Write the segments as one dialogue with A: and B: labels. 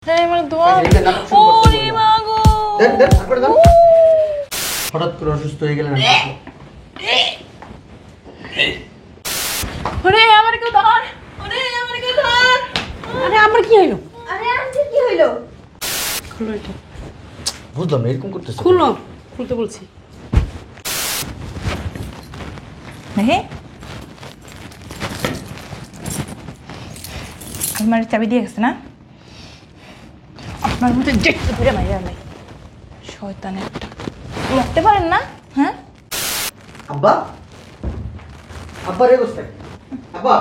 A: হ্যাঁ আমার দোয়া ওরে মা গো
B: দেন দেন করে দাও হঠাৎ করে অসুস্থ হয়ে গেলেন
A: ওরে আমার কেউ ধর ওরে আমার কেউ ধর
C: আরে আমার কি হইলো?
D: আরে আন্টি কি হইলো?
C: খুলো এটা,
B: বুঝলাম না এরকম করতেছে
C: খুলো, খুলতে বলছি।
A: হ্যাঁ আলমারির চাবি দিয়ে গেছে না আপনার মধ্যে দেখতে ঘুরে মাইরা নাই শয়তান একটা মরতে পারেন না হ্যাঁ
B: আব্বা আব্বা রে বসতে আব্বা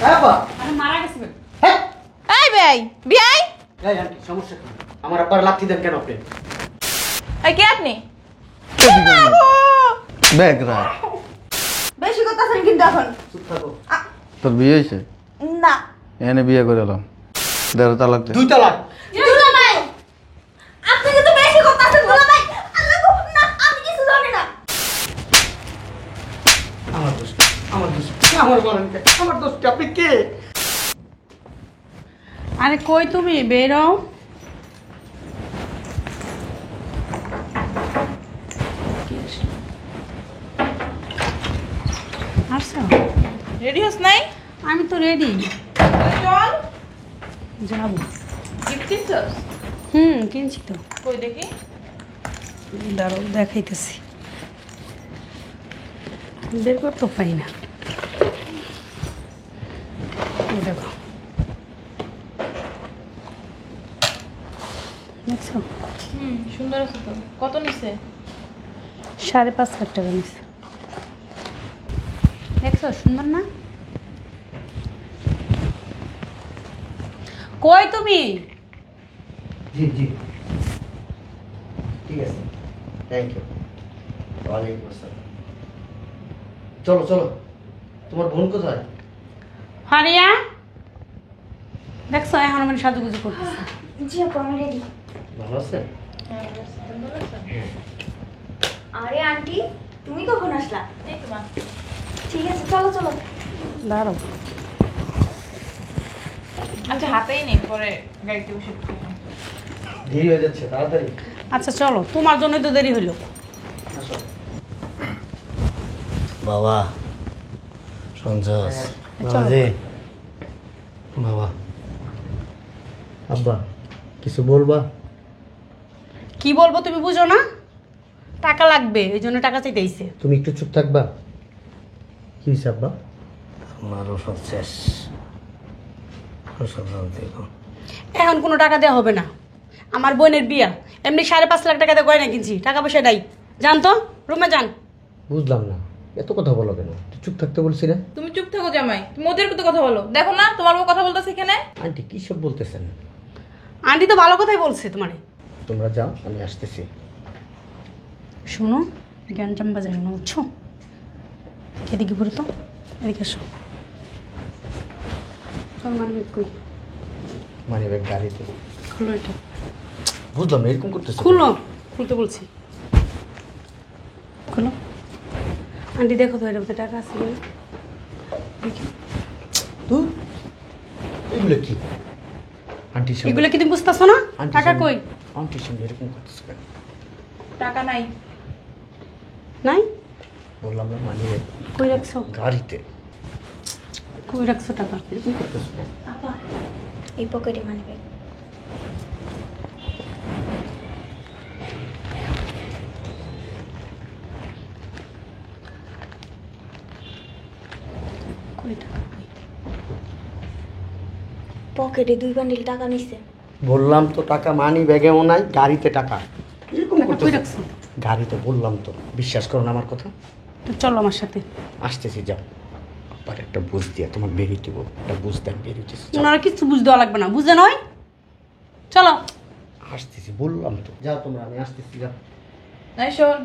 B: হ্যাঁ আব্বা
C: আরে মারা গেছে বে।
B: হ্যাঁ
A: এই বেয়াই বিয়াই
B: এই আন্টি সমস্যা কি আমার আব্বার লাথি দেন কেন আপনি
A: এই কে আপনি
E: ব্যাগ রাখ।
D: বেশি করতেছেন কিন্তু এখন।
B: চুপ থাকো
E: তোর বিয়ে হয়েছে?
D: না
E: এনে বিয়ে করে এলাম, দেড় তালাক দে।
B: 2 তালাক
D: দুলা ভাই আপনি কিন্তু বেশি করতেছেন দুলা ভাই। আল্লাহ গো না আমি কিছু জানি না।
B: আমার দোষ আমার বলেন কে আমার দোষ কি? আপনি কে?
C: আরে কই তুমি বেরো? আসো,
A: রেডি হস নাই
C: আমি তো রেডি,
A: চল
C: যাবো।
A: গিফট কিনছস
C: কিনছি তো।
A: কই দেখি
C: দাঁড়াও দেখাইতেছি, বের করতে পারি না। এই দেখো, দেখছো?
A: সুন্দর আছে তো কত নিছে
C: 5.5 লাখ টাকা নিচ্ছে। দেখছো সুন্দর না? কই তুমি?
B: জি জি ঠিক আছে থ্যাংক ইউ ওয়ালাইকুম আসসালাম চলো চলো তোমার বোন কোথায়?
C: হারিয়া, দেখছো এখন আমি সাজুগুজু করতেছি।
D: জি আপু আমি রেডি।
B: ভালো আছে?
D: আরে আন্টি তুমি কখন আসলা?
A: এই তো মা
D: ঠিক আছে চলো চলো।
C: দাঁড়াও,
A: আচ্ছা হাতেই নেই পরে গাড়িতে বসে
B: দেরি হয়ে যাচ্ছে তাড়াতাড়ি
C: আচ্ছা চলো, তোমার জন্যই তো দেরি হলো।
B: আসো
F: বাবা শুনছস?
C: চলো।
F: বাবাজি
B: বাবা আব্বা কিছু বলবা?
C: কি বলবো তুমি বুঝো না? টাকা লাগবে, এই জন্য টাকা চাইতেইছে।
B: তুমি একটু চুপ থাকবা? কি হয়েছে আব্বা?
F: আমার ওষুধ শেষ, ওষুধ আনতে গো।
C: এখন কোনো টাকা দেওয়া হবে না, আমার বোনের বিয়া, এমনি 5.5 লাখ টাকা দিয়ে গয়না কিনছি, টাকা পয়সা নাই। যান তো, রুমে যান।
B: বুঝলাম না এত কথা বলো কেন? একটু চুপ থাকতে বলছি না?
A: তুমি চুপ থাকো জামাই তুমি ওদের তো কথা বলো দেখো না তোমার বউ কথা বলতেছে এখানে
B: আন্টি কি সব বলতেছেন?
C: আন্টি তো ভালো কথাই বলছে তোমারে।
B: তোমরা যাও আমি আসতেছি।
C: শোনো, জ্ঞানটাম বাজার না, বুঝছো? এদিকে ঘুরে তো, এদিকে এসো। চল মানে কই,
B: মানে ব্যাগ গাড়িতে
C: খুলো এটা,
B: বুঝলাম না এরকম করতেছে
C: খুলো, খুলতে বলছি, খুলো। আন্টি দেখো তো এর মধ্যে টাকা আছে কিনা দেখি।
B: তুই এগুলো কি? আন্টি
C: এগুলো কি তুমি বুঝতেছো না? টাকা কই?
B: আন্টির সঙ্গে এরকম করতেছে কেন?
A: টাকা নাই
C: নাই?
B: বললাম না মানে
C: কই রাখছো?
B: গাড়িতে
C: কই রাখছো টাকা?
B: এরকম করতেছে।
D: আপা এই পকেটে মানি ব্যাগ।
C: কই টাকা কই?
D: পকেটে 2 বান্ডিল টাকা নিছে।
B: বললাম তো টাকা মানি ব্যাগেও নাই, গাড়িতে টাকা। এরকম
C: টাকা কই
B: করতেছে
C: রাখছো?
B: গাড়িতে, বললাম তো বিশ্বাস করো না আমার কথা।
C: তো চলো আমার সাথে।
B: আসতেছি যাও। আবার একটা বুঝ দিয়া তোমার বেরিয়ে দেবো, একটা বুঝতে আমি বেরিয়েছি।
C: ওনারা কিছু বুঝ দেওয়া লাগবে না, বুঝে নয়। চলো।
B: আসতেছি বললাম তো, যাও তোমরা, আমি আসতেছি যাও।
A: নাই শোন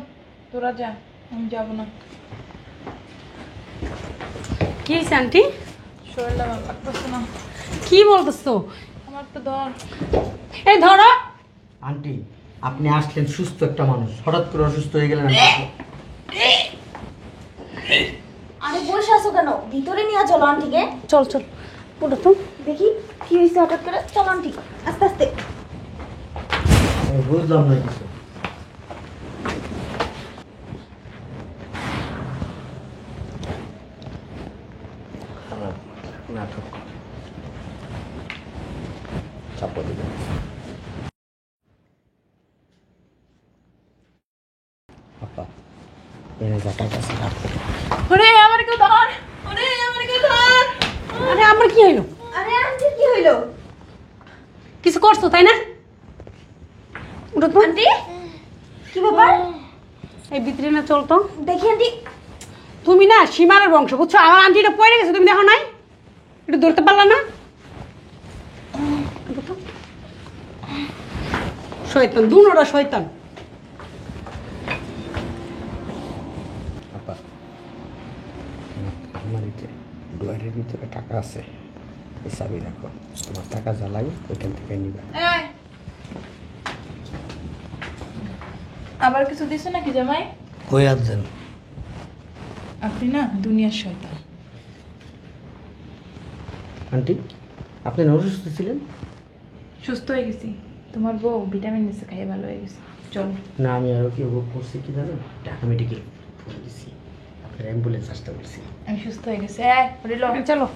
A: তোরা যা আমি যাবো না
C: কি হয়েছে আন্টি?
A: শরীরটা ভালো লাগতেছে না
C: কি বলতেছো?
A: আমার তো ধর
C: এই ধরো।
B: আন্টি আপনি আসলেন সুস্থ একটা মানুষ, হঠাৎ করে অসুস্থ হয়ে গেলেন।
D: আরে বসে আছো কেন? ভিতরে নিয়ে চলো আন্টিকে।
C: চল চল, ওটা তো
D: দেখি কি হয়েছে হঠাৎ করে। চলো আন্টি আস্তে আস্তে।
B: আমি বুঝলাম না কিছু। খারাপ নাটক চাপা দিবেন। আপা এনে যা টাকা আছে রাখো।
A: ওরে আমার কেউ ধর, ওরে আমার কেউ ধর।
C: আরে আমার কি হইলো?
D: আরে আন্টি কি হইলো?
C: কিছু করছো তাই না? উঠো তো।
D: আন্টি কি ব্যাপার?
C: এই ভিতরে না চলতো।
D: দেখি আন্টি।
C: তুমি না সীমারের বংশ বুঝছো, আমার আন্টিটা পড়ে গেছে তুমি দেখো নাই? একটু ধরতে পারলা না? উঠো তো। শয়তান, দুনোটা শয়তান।
B: আপা আমার এই যে ডয়ারের ভিতরে টাকা আছে, এই চাবি রাখো। তোমার টাকা যা লাগে ওইখান থেকে নিবা।
A: এই, আবার কিছু দিছো নাকি জামাই?
F: কই আছেন?
A: আপনি না দুনিয়ার শয়তান।
B: আন্টি আপনি না অসুস্থ ছিলেন?
A: সুস্থ হয়ে গেছি, তোমার বউ ভিটামিন নিচে খাইয়ে ভালো হয়ে গেছে। চল।
B: না আমি আরও কি ভোগ করছি কি জানেন, ঢাকা মেডিকেল ফোন দিছি, আপনার অ্যাম্বুলেন্স আসতে বলছি।
A: আমি সুস্থ হয়ে গেছি। ওরে লো।
C: চলো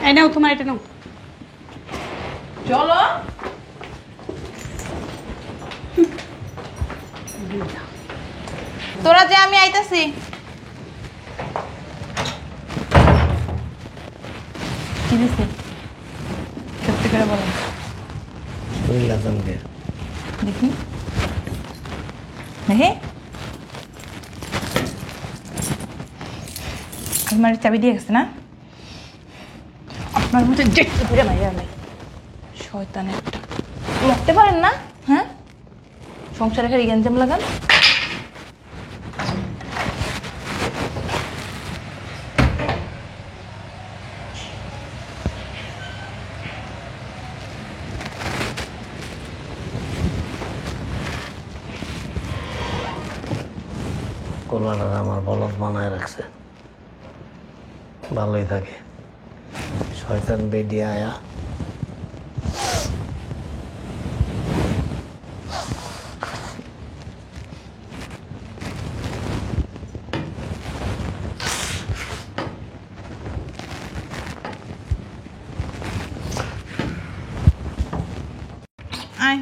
C: এই নাও, তোমার এটা নাও।
A: চলো। তোরা যে আমি আইতাছি। কি দিছে? সত্যি করে বলো।
F: শরীর আছেন কে?
A: দেখি দেখি আলমারির চাবি দিয়ে গেছে না? আপনার মতো দেখতে ধরে মাইরা নাই শয়তান একটা। মরতে পারেন না? হ্যাঁ, সংসারে খালি গ্যাঞ্জাম লাগান।
F: কলাটা আমার বলদ বানায় রাখছে, ভালোই থাকে। শয়তান বেডি আয়া
A: আয়।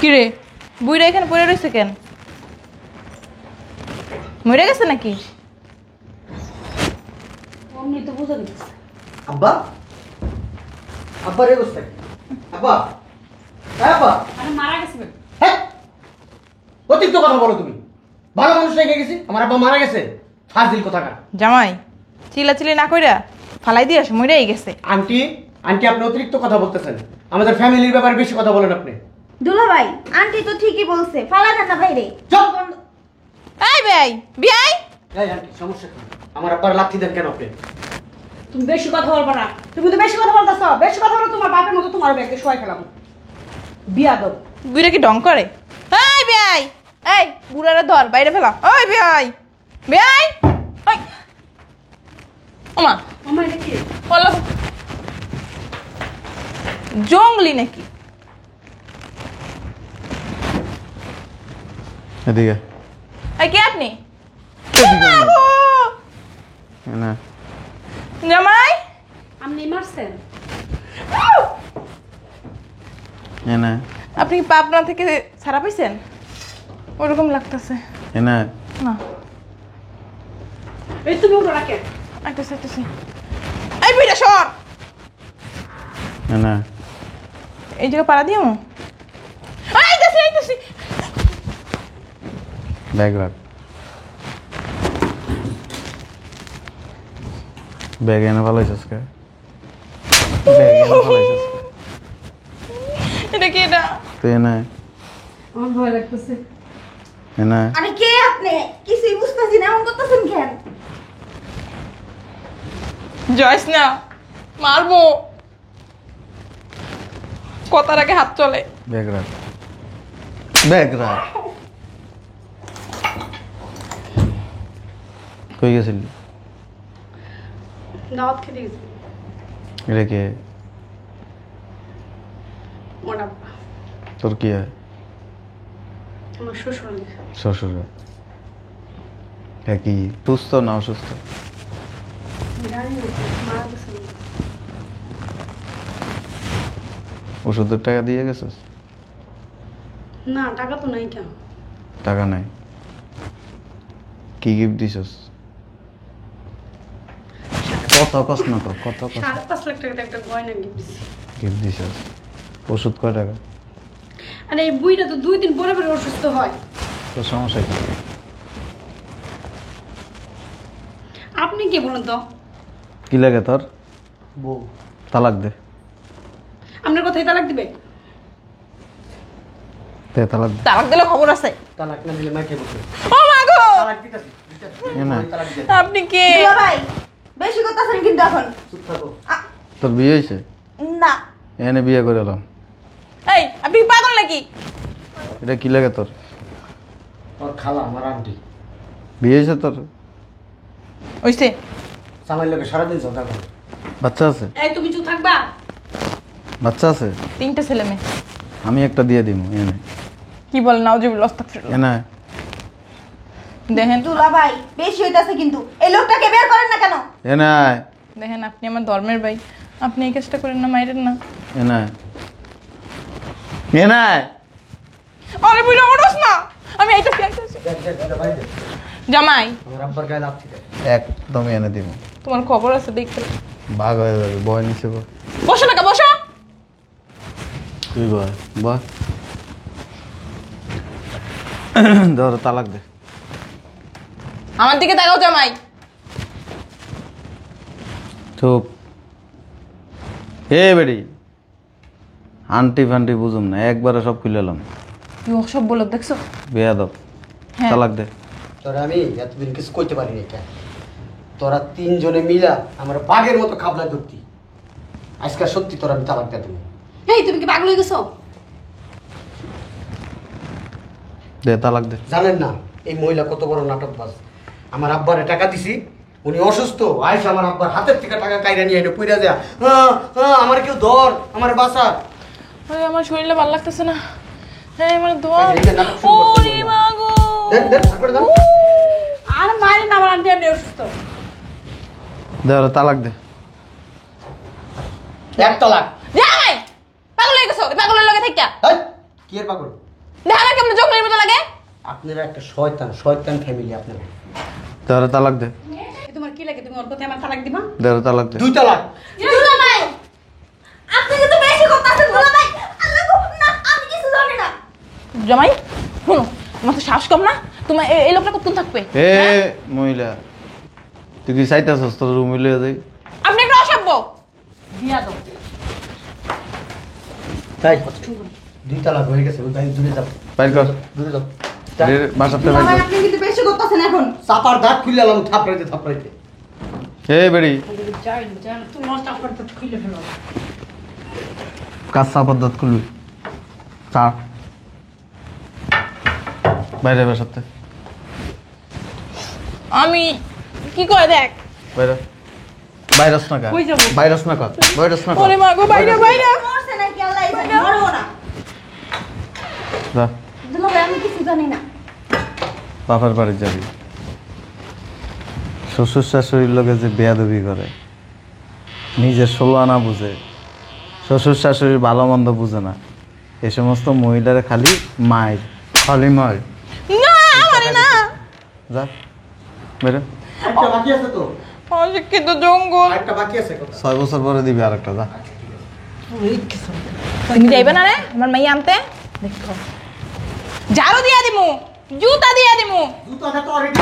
A: কিরে বুইরা এখানে পড়ে রয়েছে কেন? মরে গেছে নাকি?
C: অমনি তো বুঝে গেছে।
B: আব্বা আব্বা রে বসতে আব্বা, হ্যাঁ আব্বা।
C: আরে মারা গেছে বলে।
B: হ্যাঁ অতিরিক্ত কথা বলো তুমি। ভালো মানুষ রেখে গেছি, আমার আব্বা মারা গেছে। ফাজিল কোথাকার।
A: জামাই চিল্লাচিল্লি না কইরা ফালাই দিয়ে আসো, মরেই গেছে।
B: আন্টি আন্টি আপনি অতিরিক্ত কথা বলতেছেন, আমাদের ফ্যামিলির ব্যাপারে বেশি কথা বলেন আপনি।
D: দুলা ভাই আন্টি তো ঠিকই বলছে, ফালা দেন না বাইরে।
B: চল।
A: এই বেয়াই বিয়াই।
B: এই আন্টি সমস্যা কি? আমার আব্বার লাথি দেন কেন আপনি?
C: তুমি বেশি কথা বলবো না, তুমি তো বেশি কথা বলতেছ। বেশি কথা বলো তোমার বাপের মতো তোমার ব্যাগকে শোয়াই ফেলাম। বিয়াদব।
A: বুইরা কি ডং করে? এই বেয়াই, এই বুড়ারে ধর বাইরে ফেলা। ওই বেয়াই বেয়াই। ওই ওমা
C: আমার এটা কি?
A: বলো জঙ্গলি নাকি?
E: এদিকে
A: এই কে আপনি?
E: না
A: জামাই
C: আপনি মারছেন?
E: এনে
A: আপনি কি পাবনা থেকে ছাড়া পাইছেন? ওরকম লাগতেছে।
E: এনে
A: না
C: এই তুমি উঠো রাখে।
A: আইতেছে আইতেছে। এই বুইরা সর।
E: এনে
A: এই জায়গা পাড়া দিও। আইতেছে আইতেছে।
E: ব্যাগ রাখ, ব্যাগ এনে ভালো হয়েছিস কে? ব্যাগ এনে ভালো হয়েছিস কে?
A: এটা কি এটা?
E: তুই এনে
C: আমার ভয় লাগতেছে।
E: এনে
D: আরে কে আপনি? কিছুই বুঝতেছি না, এমন করতেছেন কেন?
A: জয়স না মারবো, কথার আগে হাত চলে।
E: ব্যাগ রাখ, ব্যাগ রাখ। কই গেছিলি?
C: দাওয়াত খেতে গেছি।
E: এটা কে?
C: আমার আব্বা,
E: তোর কি হয়?
C: আমার শ্বশুর।
E: শ্বশুর। হ্যাঁ, কি সুস্থ না অসুস্থ?
C: জানি না, মারা গেছে।
E: ওষুধের টাকা দিয়ে গেছিস?
C: না, টাকা তো নাই কেন?
E: টাকা নাই। কি গিফট দিছিস? কত কষ্ট না তো, কত কষ্ট
C: 5.5 লাখ টাকা একটা গয়না গিফট দিছি।
E: গিফট দিছিস? ওষুধ কয় টাকা?
C: আরে এই বুইটা তো 2 দিন পরে পরে অসুস্থ হয়।
E: তোর সমস্যা কি?
C: আপনি কি বলুন তো?
E: কি লাগে তোর?
B: বউ
E: তালাক দে।
C: আপনার কথাই তালাক দিবে?
E: দে তালাক দে।
A: তালাক দিলে খবর আছে।
B: তালাক না দিলে মাইকে বসে
A: ও মা গো,
B: তালাক দিতাছি
E: এ না।
B: তালাক দিয়ে
A: আপনি কে?
D: দুলা ভাই বেশি কথা আছেন কিন্তু এখন।
B: চুপ থাকো।
E: তোর বিয়ে হয়েছে?
D: না
E: এনে বিয়ে করে এলাম।
A: এই আপনি কি পাগল নাকি?
E: এটা কি লাগে তোর?
B: ওর খালা আমার আন্টি
E: বিয়ে হয়েছে তোর?
A: ওইছে
B: সামাই লোকে সারাদিন ঝগড়া করে।
E: বাচ্চা আছে?
C: এই তুমি চুপ থাকবা?
E: বাচ্চা আছে?
A: 3টে ছেলে মেয়ে।
E: আমি একটা দিয়ে দিব। এনে
A: কি বলেন? নাউজুবিল্লাহ, আস্তাগফিরুল্লাহ।
E: এনে
A: দেখেন
D: দুলা ভাই বেশি হইতাছে কিন্তু। এই লোকটাকে বের করেন না কেন?
E: এনে
A: দেখেন, আপনি আমার ধর্মের ভাই, আপনি এই কাজটা করেন না, মাইরেন না।
E: এনে এনে
A: আরে বুঝা ওঠোস না, আমি আইতাছি আইতাছি।
B: দেখ দেখ দুলা ভাই দেখ
A: জামাই,
B: আমার আব্বার গায়ে লাথি দেয়।
E: একদম এনে দিব।
A: তোমার খবর আছে দেখতে।
E: ভাগ হয়ে যাবে। বয় নিচে বয়।
A: বসো না, বসো।
E: তুই বয় বয়। ধর তালাক দে।
A: আমার দিকে তাকাও জামাই।
E: চুপ। এ বেড়ি আন্টি ফান্টি বুঝুম না, একবারে সব খুলে এলাম।
A: কি সব বলো দেখছো?
E: বেয়াদব।
A: হ্যাঁ।
E: তালাক দে।
B: তোরা আমি এতদিন কিছু করতে পারিনি কেন? তোরা 3 জনে মিলা আমার বাঘের মতো খাবলা ধরতি। আজকে সত্যি তোরা আমি তালাক দিয়ে দেবো।
C: এই তুমি কি পাগল হয়ে গেছো?
E: দে তালাক দে।
B: জানেন না এই মহিলা কত বড় নাটকবাজ? আমার আব্বারে টাকা দিছি, উনি অসুস্থ, আইসা আমার আব্বার হাতের থেকে টাকা কাইরা নিয়ে এনে পইরা যায়। আমার কেউ ধর, আমার বাসা।
A: আরে আমার শরীরটা ভালো লাগতেছে না। হ্যাঁ, আমার দোয়া।
B: এই যে নাটক শুরু করছে
A: ওরে
B: বললাম।
A: মা গো।
B: দেন দেন তারপরে দেন।
C: আর মারেন না, আমার আন্টি আপনি অসুস্থ।
E: দে ওরে তালাক দে।
B: এক তালাক।
A: জামাই, পাগল হয়ে গেছো? পাগলের লগে থাইকা
B: এই, কি এর পাগল?
A: দেখা না কেমন জঙ্গলের মতো লাগে।
B: আপনারা একটা শয়তান শয়তান ফ্যামিলি আপনারা।
E: দে ওরে তালাক দে।
C: তোমার কি লাগে? তুমি ওর কথায় আমার তালাক দিবা?
E: দে ওরে তালাক দে।
B: 2 তালাক।
D: দুলা ভাই আপনি কিন্তু বেশি কথা আছেন দুলা ভাই। আল্লাহ গো, না আমি কিছু জানি না।
A: জামাই শোনো, তোমার তো শ্বাস কম না? তোমার এই লোকটা কতক্ষণ থাকবে?
E: এ মহিলা, তুই কি চাইতেছস তোর রুমে লিয়ে যাই?
A: আপনি একটা অসভ্য।
C: দিয়া দাও।
B: তাই 2 তালাক হয়ে গেছে, ওই দূরে যাও।
E: বাইর কর।
B: দূরে যাও।
E: বাসাতে
D: দুলা
E: বাইর
D: ভাই
E: কর।
D: আপনি কিন্তু বেশি কথা আছেন এখন।
B: চাপার দাঁত খুলে এলাম থাপড়াইতে থাপড়াইতে।
E: এ বেড়ি
C: যাই যাই, তুমি নষ্ট করতে খুলে ফেলো।
E: কাজ চাপার দাঁত খুলবি। চা বাইরে বাসাতে
A: আমি কি করে দেখ।
E: বাইরে ভাইরাস না কর।
C: কই যাবো?
E: ভাইরাস না কর। ভাইরাস না কর।
A: ওরে মা গো, বাইরে বাইরে।
D: মরছে নাকি আল্লাহ জানে, মরবো না।
E: যা
D: দুলা ভাই আমি কিছু জানি না।
E: বাপের বাড়ি যাবি। শ্বশুর শাশুড়ির লোকে যে বেয়াদবি করে, নিজের 16 আনা বুঝে, শ্বশুর শাশুড়ির ভালো মন্দ বুঝে না, এ সমস্ত মহিলারা খালি মায়ের খালি মায়ের।
A: না মানে না,
E: যা বেরো।
B: একটা বাকি আছে তো,
A: অশিক্ষিত জঙ্গল।
B: আরেকটা বাকি আছে কথা।
E: 6 বছর পরে দিবি আরেকটা। যা
A: তুমি যাইবে না রে আমার মাইয়া আনতে? দেখো ঝাড়ু দিয়া দিমু, জুতা দিয়া দিমু।
B: জুতাটা তো অলরেডি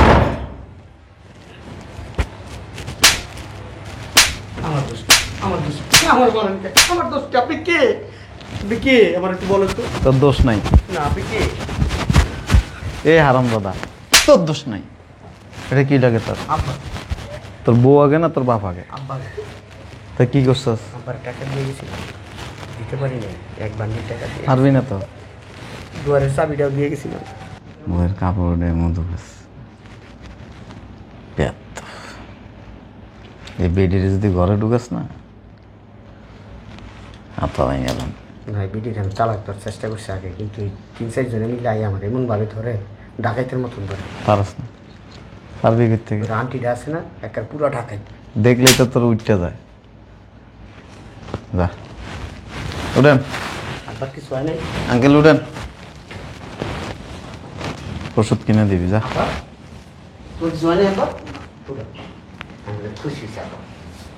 B: আমার দোষ, আমার দোষ, আমার বলেন কে? আমার দোষ কি? আপনি কে? আপনি কে আমার একটু বলেন তো।
E: তোর দোষ নাই।
B: না আপনি কে?
E: এ হারাম দাদা, তোর দোষ নাই। এটা কি লাগে তোর?
B: আব্বা।
E: তোর বউ আগে না তোর বাপ আগে?
B: আব্বা।
E: তা কি করছস?
B: আব্বার টাকা দিয়ে গেছি, দিতে পারি না। 1 বান্ডিল টাকা দিয়ে
E: পারবি না তো?
B: দুয়ারের চাবিটাও দিয়ে গেছিলাম।
E: বউয়ের কাপড়ের মতো এই বেডির যদি ঘরে ঢুকাস না, হাত ভেঙে গেলাম।
B: ভাই বিডিটা আমি চালাক তোর চেষ্টা করছি আগে, কিন্তু এই 3-4 জনে মিলে আই আমার এমনভাবে ধরে ডাকাইতের মতন ধরে।
E: পারস না, পারবি কোথা থেকে?
B: ওর আন্টিটা আছে না, একটা পুরো ডাকাই।
E: দেখলেই তো তোর উঠতে যায়। যা উঠেন
B: আব্বার কিছু হয় নাই?
E: আঙ্কেল, উঠেন, ওষুধ কিনে দিবি যা।
B: আব্বা তোর কিছু হয় নাই আব্বা? পুরো আমি তো খুশি হয়েছি আব্বা।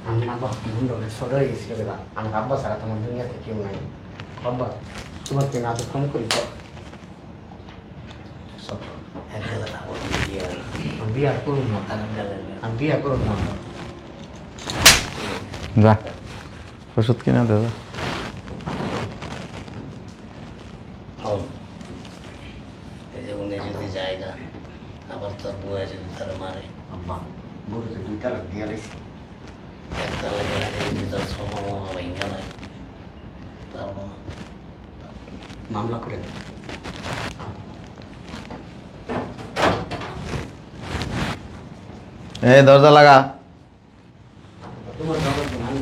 B: আমি আব্বা বন্ধুরে সরে হয়ে গেছিল বেলা, আমার আব্বা ছাড়া তোমার দুনিয়াতে কেউ নাই। আব্বা তোমার কেন আদর কম করি তো? আমি বিয়ার করুন না, আমি বিয়া করুন না।
E: যা ওষুধ কিনে দে যা।
F: এই যে উনি যদি যায় না, আবার তোর বউয়ে যদি তার মারে,
B: আব্বা গরুতে 2 তালাক দিয়ে লাইছি।
F: একটা লাগে যদি তোর সময় ভেঙে নাই, পারবো না।
B: মামলা করে দেন।
E: এই দরজা লাগা।
B: তোমার জগৎ আমি